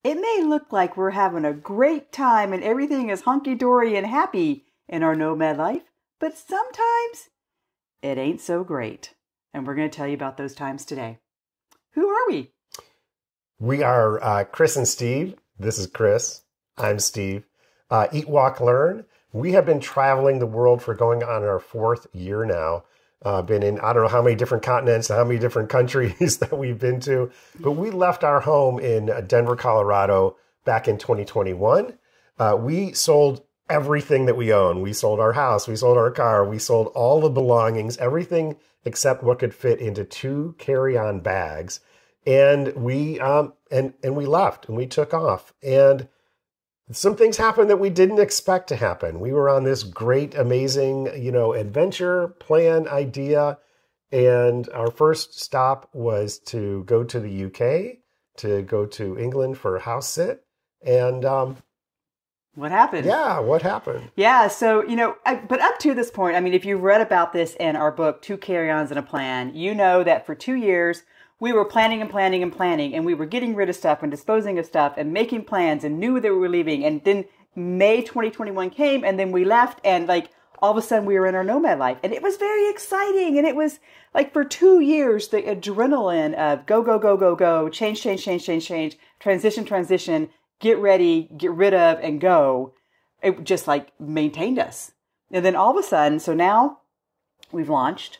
It may look like we're having a great time and everything is hunky-dory and happy in our nomad life, but sometimes it ain't so great. And we're going to tell you about those times today. Who are we? We are Chris and Steve. This is Chris. I'm Steve. Eat, Walk, Learn. We have been traveling the world for going on our 4th year now. Been in, I don't know how many different continents and how many different countries that we've been to. But we left our home in Denver, Colorado back in 2021. We sold everything that we own. We sold our house. We sold our car. We sold all the belongings, everything except what could fit into 2 carry-on bags. And we we left and we took off. And some things happened that we didn't expect to happen. We were on this great, amazing, adventure plan idea. And our first stop was to go to the UK, to go to England for a house sit. And what happened? Yeah, what happened? Yeah, so, but up to this point, I mean, if you read about this in our book, 2 Carry-Ons and a Plan, you know that for 2 years, we were planning and planning and planning, and we were getting rid of stuff and disposing of stuff and making plans and knew that we were leaving. And then May 2021 came, and then we left, and all of a sudden we were in our nomad life. And it was very exciting. And it was for 2 years, the adrenaline of go, go, go, go, go, change, change, change, change, change, transition, transition, get ready, get rid of, and go. It just maintained us. And then all of a sudden, so now we've launched,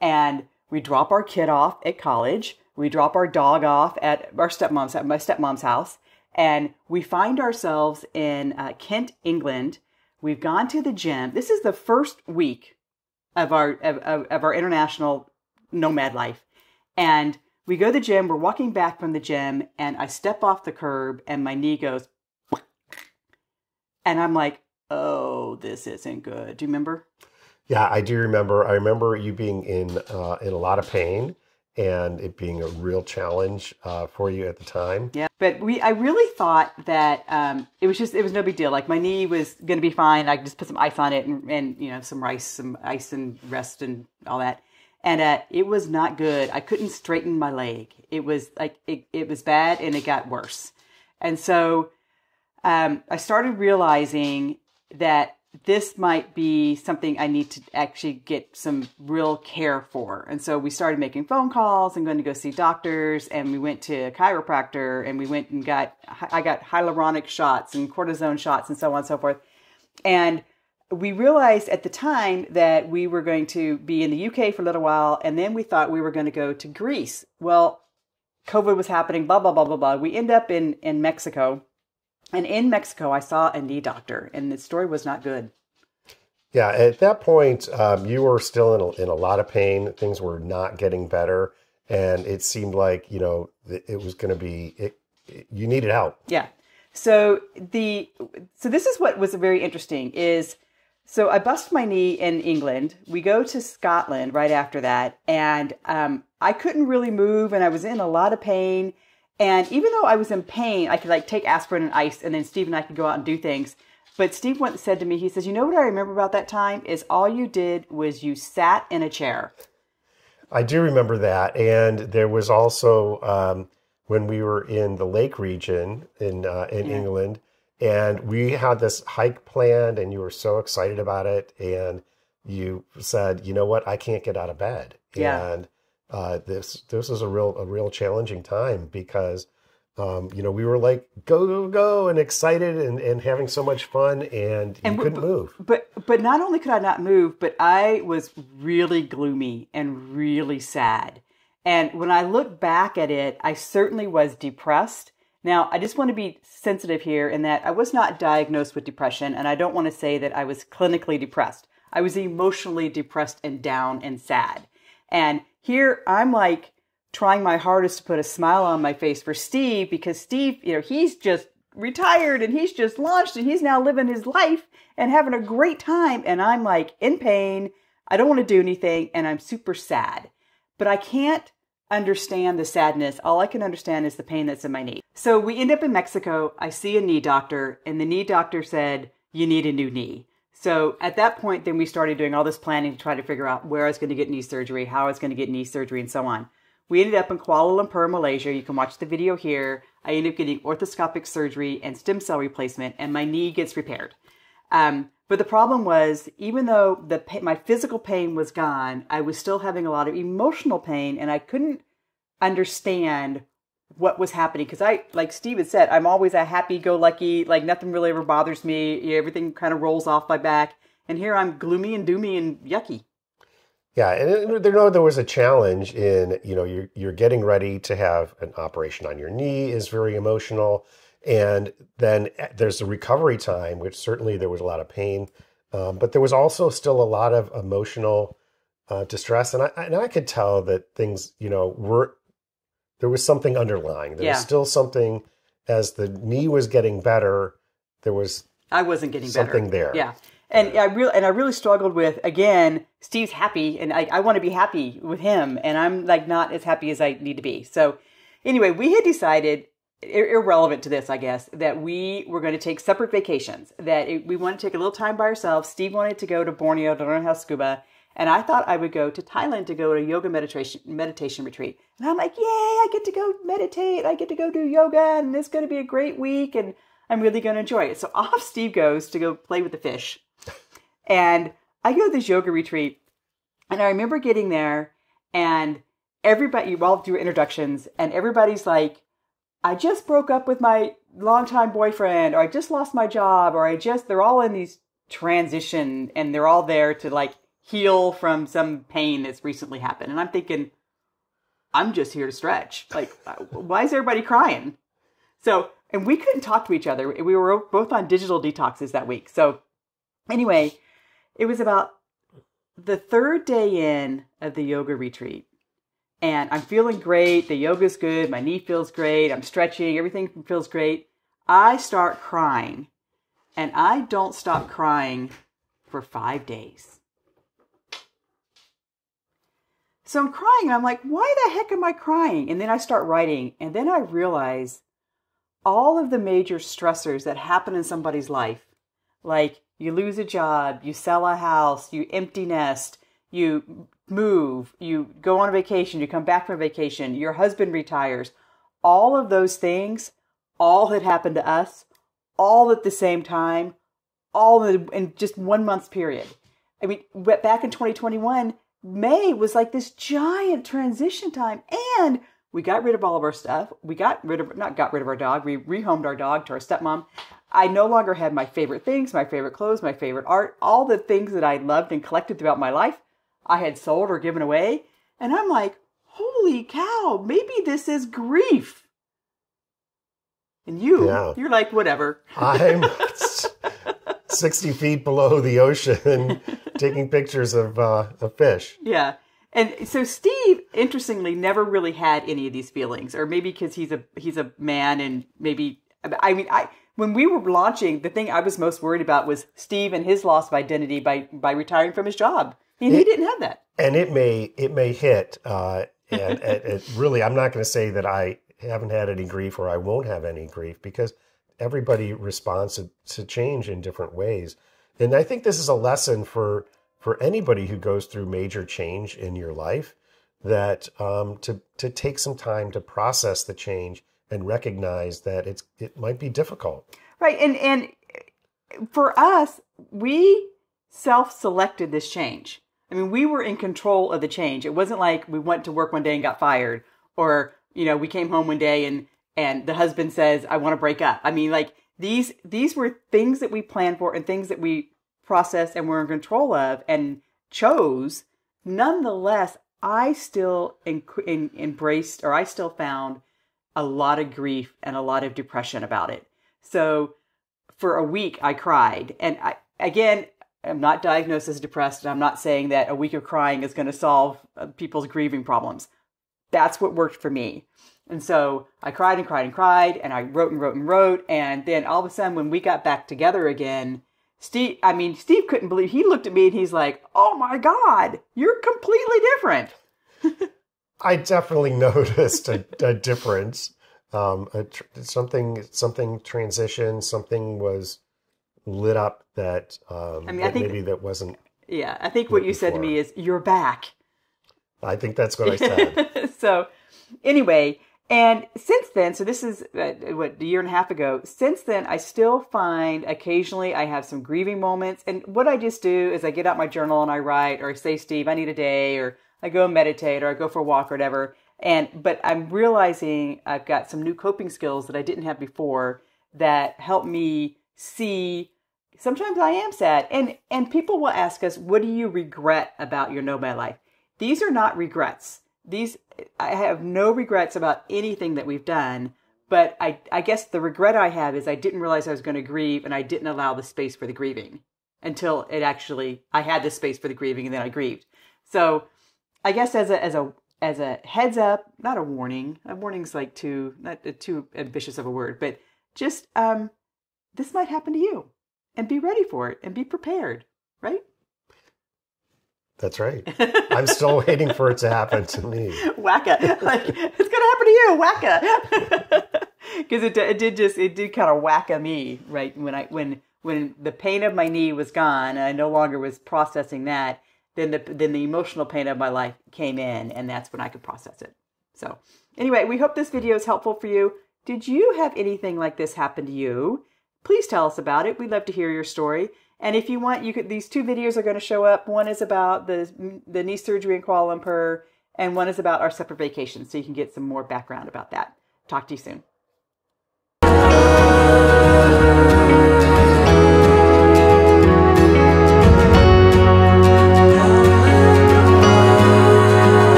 and we drop our kid off at college. We drop our dog off at my stepmom's house. And we find ourselves in Kent, England. We've gone to the gym. This is the first week of our international nomad life. And we go to the gym. We're walking back from the gym. And I step off the curb and my knee goes. And I'm like, oh, this isn't good. Do you remember? Yeah, I do remember. I remember you being in a lot of pain and it being a real challenge for you at the time. Yeah, but I really thought that it was no big deal. My knee was going to be fine. I could just put some ice on it and some ice and rest and all that. And it was not good. I couldn't straighten my leg. It was it was bad and it got worse. And so I started realizing that this might be something I need to actually get some real care for. And so we started making phone calls and going to go see doctors, and we went to a chiropractor, and we went and I got hyaluronic shots and cortisone shots and so on and so forth. And we realized at the time that we were going to be in the UK for a little while, and then we thought we were going to go to Greece. Well, COVID was happening, blah, blah, blah, blah, blah. We end up in Mexico. And in Mexico, I saw a knee doctor, and the story was not good. Yeah, at that point, you were still in a lot of pain. Things were not getting better, and it seemed like it was going to be you needed help. Yeah. So this is what was very interesting is. So I bust my knee in England. We go to Scotland right after that, and I couldn't really move, and I was in a lot of pain. And even though I was in pain, I could take aspirin and ice, and then Steve and I could go out and do things. But Steve once said to me, he says, you know what I remember about that time is all you did was you sat in a chair. I do remember that. And there was also when we were in the Lake region in England, and we had this hike planned, and you were so excited about it. And you said, you know what, I can't get out of bed. Yeah. And this was a real challenging time because, we were go, go, go and excited and having so much fun and you couldn't move. But not only could I not move, but I was really gloomy and really sad. And when I look back at it, I certainly was depressed. Now, I just want to be sensitive here in that I was not diagnosed with depression, and I don't want to say that I was clinically depressed. I was emotionally depressed and down and sad. And here I'm trying my hardest to put a smile on my face for Steve because Steve, he's just retired and he's just launched and he's now living his life and having a great time. And I'm in pain. I don't want to do anything. And I'm super sad, but I can't understand the sadness. All I can understand is the pain that's in my knee. So we end up in Mexico. I see a knee doctor, and the knee doctor said, you need a new knee. So at that point, then we started doing all this planning to try to figure out where I was going to get knee surgery, how I was going to get knee surgery, and so on. We ended up in Kuala Lumpur, Malaysia. You can watch the video here. I end up getting orthoscopic surgery and stem cell replacement, and my knee gets repaired. But the problem was, even though my physical pain was gone, I was still having a lot of emotional pain, and I couldn't understand what was happening. Because like Steve had said, I'm always a happy-go-lucky, like nothing really ever bothers me. Everything kind of rolls off my back. And here I'm gloomy and doomy and yucky. Yeah, and there was a challenge in, you're getting ready to have an operation on your knee is very emotional. And then there's the recovery time, which certainly there was a lot of pain. But there was also still a lot of emotional distress. And I could tell that things, there was something underlying. There was still something, as the knee was getting better, I wasn't getting something better. There. Yeah. And I really struggled with, again, Steve's happy and I want to be happy with him, and I'm like not as happy as I need to be. So anyway, we had decided, irrelevant to this, I guess, that we were going to take separate vacations, we wanted to take a little time by ourselves. Steve wanted to go to Borneo to learn how to scuba, and I thought I would go to Thailand to go to a yoga meditation retreat. And I'm like, yay, I get to go meditate. I get to go do yoga, and it's going to be a great week, and I'm really going to enjoy it. So off Steve goes to go play with the fish. And I go to this yoga retreat, and I remember getting there, and everybody, you all do introductions, and everybody's like, I just broke up with my longtime boyfriend, or I just lost my job, or they're all in these transition, and they're all there to like heal from some pain that's recently happened. And I'm thinking, I'm just here to stretch. Like, why is everybody crying? So, and we couldn't talk to each other. We were both on digital detoxes that week. So anyway, it was about the third day in of the yoga retreat, and I'm feeling great. The yoga's good. My knee feels great. I'm stretching. Everything feels great. I start crying, and I don't stop crying for 5 days. So I'm crying, and I'm like, why the heck am I crying? And then I start writing, and then I realize all of the major stressors that happen in somebody's life, like you lose a job, you sell a house, you empty nest, you move, you go on a vacation, you come back from vacation, your husband retires. All of those things, all had happened to us, all at the same time, all in just 1 month's period. I mean, back in 2021, May was like this giant transition time, and we got rid of all of our stuff. We not got rid of our dog. We rehomed our dog to our stepmom. I no longer had my favorite things, my favorite clothes, my favorite art, all the things that I loved and collected throughout my life, I had sold or given away. And I'm like, holy cow, maybe this is grief. And you're like, whatever. I'm 60 feet below the ocean taking pictures of fish. Yeah. And so Steve, interestingly, never really had any of these feelings, or maybe because he's a man, and maybe, when we were launching, the thing I was most worried about was Steve and his loss of identity by retiring from his job. And he didn't have that. And it may hit, and it really, I'm not going to say that I haven't had any grief or I won't have any grief, because everybody responds to change in different ways. And I think this is a lesson for anybody who goes through major change in your life, that to take some time to process the change and recognize that it might be difficult. Right. And for us, we self-selected this change. I mean, we were in control of the change. It wasn't like we went to work one day and got fired, or, we came home one day and the husband says, I want to break up. I mean, like these were things that we planned for and things that we processed and were in control of and chose. Nonetheless, I still embraced, or I still found a lot of grief and a lot of depression about it. So for a week I cried. And I'm not diagnosed as depressed. And I'm not saying that a week of crying is going to solve people's grieving problems. That's what worked for me. And so I cried and cried and cried, and I wrote and wrote and wrote. And then all of a sudden, when we got back together again, Steve couldn't believe, he looked at me and he's like, oh my God, you're completely different. I definitely noticed a difference. Something transitioned, something was lit up that, I think maybe that wasn't. Yeah, I think what you said to me is, you're back. I think that's what I said. So anyway, And since then, so this is a year and a half ago, since then, I still find occasionally I have some grieving moments. And what I just do is I get out my journal and I write, or I say, Steve, I need a day, or I go meditate, or I go for a walk or whatever. But I'm realizing I've got some new coping skills that I didn't have before that help me see sometimes I am sad. And people will ask us, what do you regret about your nomad life? These are not regrets. I have no regrets about anything that we've done, but I guess the regret I have is I didn't realize I was going to grieve, and I didn't allow the space for the grieving until I had the space for the grieving, and then I grieved. So I guess as a heads up, not a warning. A warning's like not too ambitious of a word, but just this might happen to you, and be ready for it and be prepared, right? That's right. I'm still waiting for it to happen to me. Wacka. Like, it's going to happen to you. Wacka. Because it did kind of wacka me, right? When the pain of my knee was gone and I no longer was processing that, then the emotional pain of my life came in, and that's when I could process it. So anyway, we hope this video is helpful for you. Did you have anything like this happen to you? Please tell us about it. We'd love to hear your story. And if you want, these 2 videos are going to show up. One is about the knee surgery in Kuala Lumpur, and one is about our separate vacations. So you can get some more background about that. Talk to you soon.